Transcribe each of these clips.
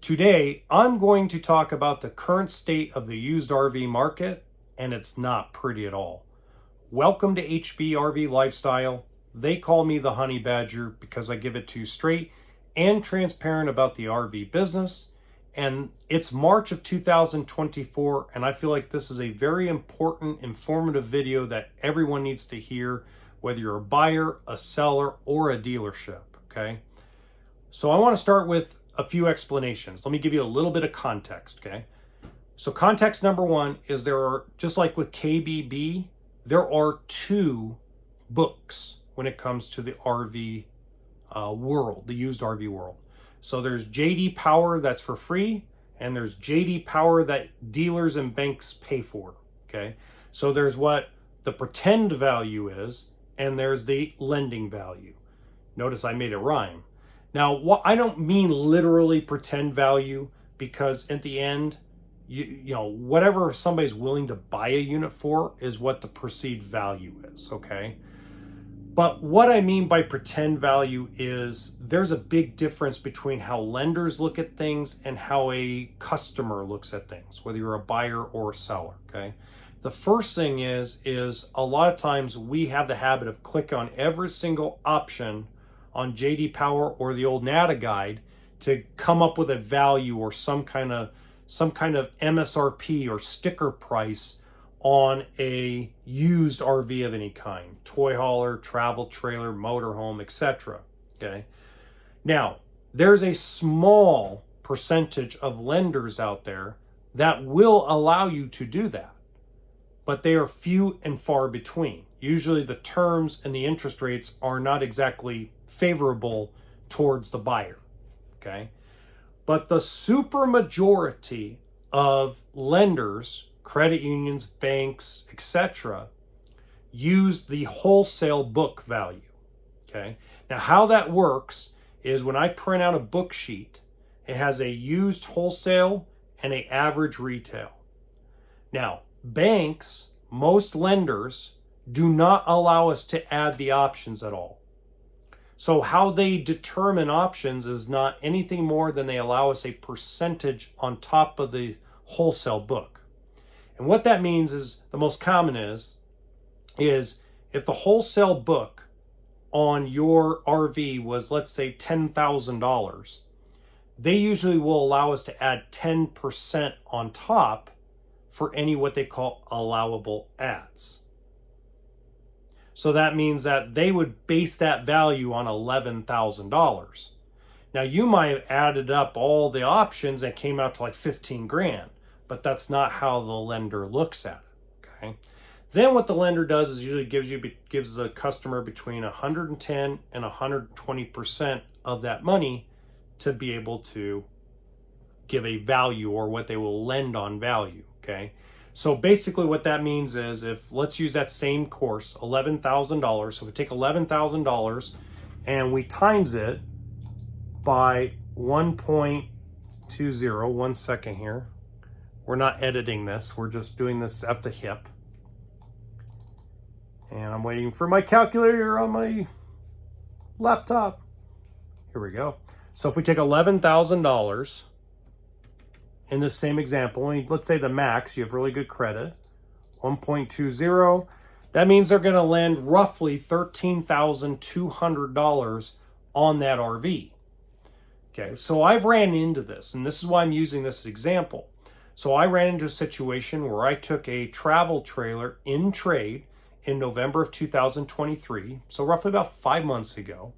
Today, I'm going to talk about the current state of the used RV market, and it's not pretty at all. Welcome to HB RV Lifestyle. They call me the Honey Badger because I give it to you straight and transparent about the RV business. And it's March of 2024, and I feel like this is a very important, informative video that everyone needs to hear, whether you're a buyer, a seller, or a dealership, okay? So I want to start with a few explanations. Let me give you a little bit of context, okay? So context number one is there are, just like with KBB, there are two books when it comes to the RV world, the used RV world. So there's JD Power that's for free, and there's JD Power that dealers and banks pay for, okay? So there's what the pretend value is, and there's the lending value. Notice I made it rhyme. Now, I don't mean literally pretend value, because at the end, you know, whatever somebody's willing to buy a unit for is what the perceived value is, okay? But what I mean by pretend value is there's a big difference between how lenders look at things and how a customer looks at things, whether you're a buyer or a seller, okay? The first thing is a lot of times we have the habit of clicking on every single option on JD Power or the old NADA guide to come up with a value or some kind of MSRP or sticker price on a used RV of any kind, toy hauler, travel trailer, motorhome, etc. Okay. Now, there's a small percentage of lenders out there that will allow you to do that, but they are few and far between. Usually the terms and the interest rates are not exactly favorable towards the buyer, okay? But the super majority of lenders, credit unions, banks, etc., use the wholesale book value, okay? Now, how that works is when I print out a book sheet, it has a used wholesale and an average retail. Now, banks, most lenders, do not allow us to add the options at all. So how they determine options is not anything more than they allow us a percentage on top of the wholesale book. And what that means is, the most common is if the wholesale book on your RV was, let's say, $10,000, they usually will allow us to add 10% on top for any what they call allowable adds. So that means that they would base that value on $11,000. Now, you might have added up all the options and came out to like 15 grand, but that's not how the lender looks at it, okay? Then what the lender does is usually gives the customer between 110 and 120% of that money to be able to give a value, or what they will lend on value, okay? So basically what that means is, if, let's use that same course, $11,000. So if we take $11,000 and we times it by 1.20, 1 second here. We're not editing this, we're just doing this at the hip. And I'm waiting for my calculator on my laptop. Here we go. So if we take $11,000, in this same example, let's say the max, you have really good credit, 1.20, that means they're going to lend roughly $13,200 on that RV. Okay, so I've ran into this, and this is why I'm using this example. So I ran into a situation where I took a travel trailer in trade in November of 2023, so roughly about 5 months ago,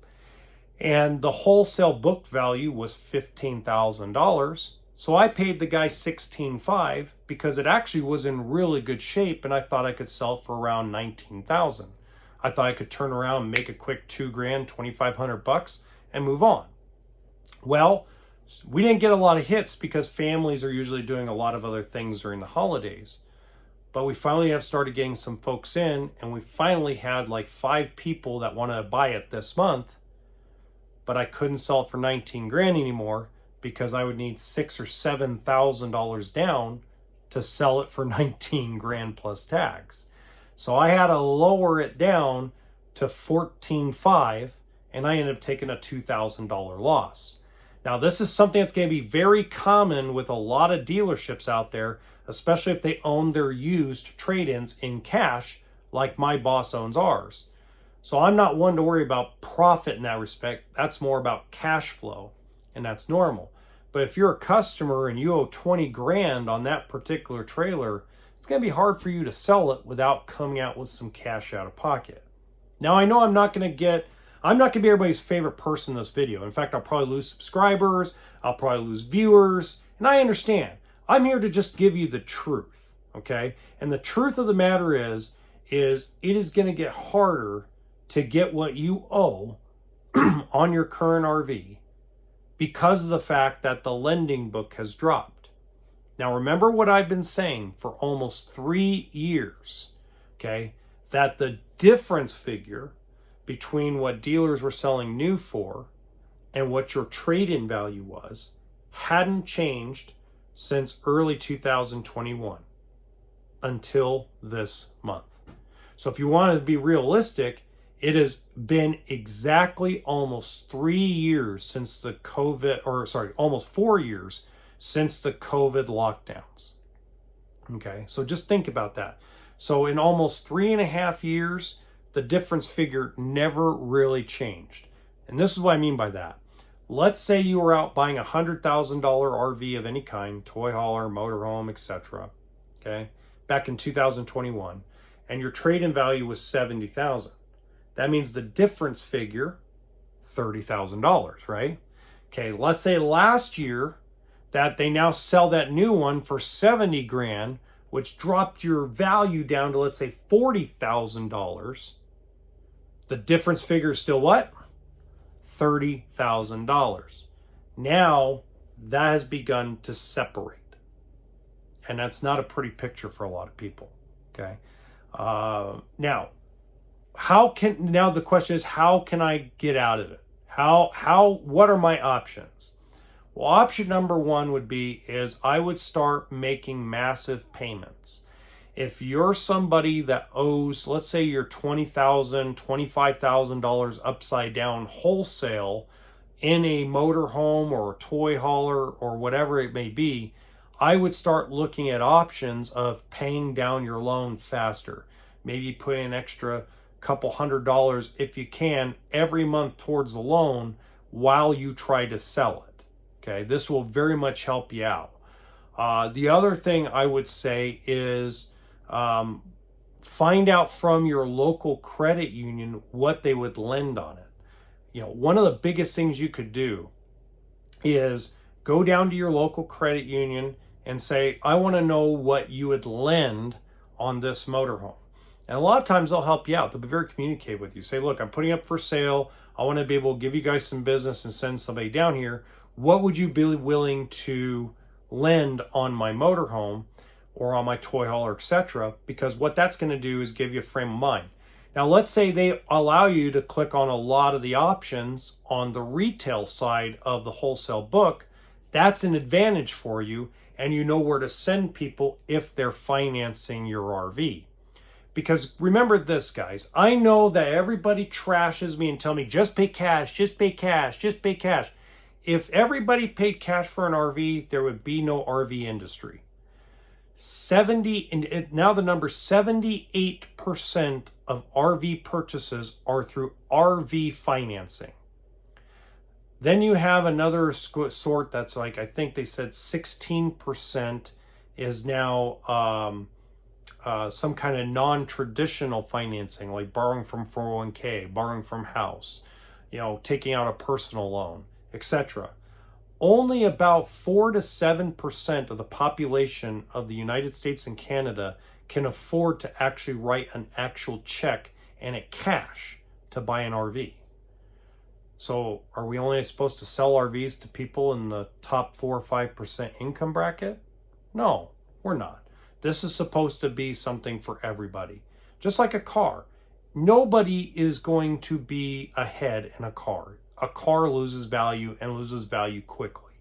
and the wholesale book value was $15,000. So I paid the guy $16,500 because it actually was in really good shape, and I thought I could sell for around $19,000. I thought I could turn around and make a quick $2 grand, $2,500 and move on. Well, we didn't get a lot of hits because families are usually doing a lot of other things during the holidays. But we finally have started getting some folks in, and we finally had like 5 people that want to buy it this month, but I couldn't sell it for 19 grand anymore, because I would need $6,000 or $7,000 down to sell it for 19 grand plus tax. So I had to lower it down to 14.5, and I ended up taking a $2,000 loss. Now, this is something that's going to be very common with a lot of dealerships out there, especially if they own their used trade-ins in cash, like my boss owns ours. So I'm not one to worry about profit in that respect. That's more about cash flow, and that's normal. But if you're a customer and you owe 20 grand on that particular trailer, it's going to be hard for you to sell it without coming out with some cash out of pocket. Now, I know I'm not going to be everybody's favorite person in this video. In fact, I'll probably lose subscribers, I'll probably lose viewers, and I understand. I'm here to just give you the truth, okay? And the truth of the matter is it is going to get harder to get what you owe on your current RV because of the fact that the lending book has dropped. Now, remember what I've been saying for almost 3 years, okay? That the difference figure between what dealers were selling new for and what your trade-in value was hadn't changed since early 2021 until this month. So if you want to be realistic, it has been exactly almost 3 years since the almost 4 years since the COVID lockdowns. Okay, so just think about that. So in almost 3.5 years, the difference figure never really changed. And this is what I mean by that. Let's say you were out buying a $100,000 RV of any kind, toy hauler, motorhome, etc. Okay, back in 2021, and your trade-in value was $70,000. That means the difference figure, $30,000, right? Okay, let's say last year that they now sell that new one for 70 grand, which dropped your value down to, let's say, $40,000. The difference figure is still what? $30,000. Now that has begun to separate. And that's not a pretty picture for a lot of people. Okay. Now the question is, how can I get out of it? What are my options? Well, option number one is I would start making massive payments. If you're somebody that owes, let's say you're $20,000, $25,000 upside down wholesale in a motorhome or a toy hauler or whatever it may be, I would start looking at options of paying down your loan faster. Maybe put an extra couple $100 if you can every month towards the loan while you try to sell it. Okay, this will very much help you out. The other thing I would say is find out from your local credit union what they would lend on it. You know, one of the biggest things you could do is go down to your local credit union and say, I want to know what you would lend on this motorhome. And a lot of times they'll help you out. They'll be very communicative with you. Say, look, I'm putting up for sale. I want to be able to give you guys some business and send somebody down here. What would you be willing to lend on my motorhome or on my toy hauler, etc.? Because what that's going to do is give you a frame of mind. Now, let's say they allow you to click on a lot of the options on the retail side of the wholesale book. That's an advantage for you, and you know where to send people if they're financing your RV. Because remember this, guys, I know that everybody trashes me and tell me, just pay cash, just pay cash, just pay cash. If everybody paid cash for an RV, there would be no RV industry. Now the number 78% of RV purchases are through RV financing. Then you have another sort that's like, I think they said 16% is now some kind of non-traditional financing, like borrowing from 401k, borrowing from house, taking out a personal loan, etc. Only about 4 to 7% of the population of the United States and Canada can afford to actually write an actual check and it cash to buy an RV. So are we only supposed to sell RVs to people in the top 4 or 5% income bracket? No, we're not. This is supposed to be something for everybody. Just like a car. Nobody is going to be ahead in a car. A car loses value and loses value quickly.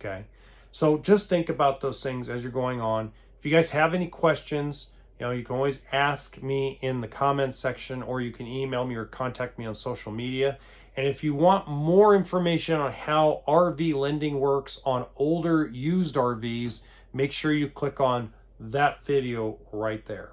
Okay? So just think about those things as you're going on. If you guys have any questions, you can always ask me in the comments section, or you can email me or contact me on social media. And if you want more information on how RV lending works on older used RVs, make sure you click on that video right there.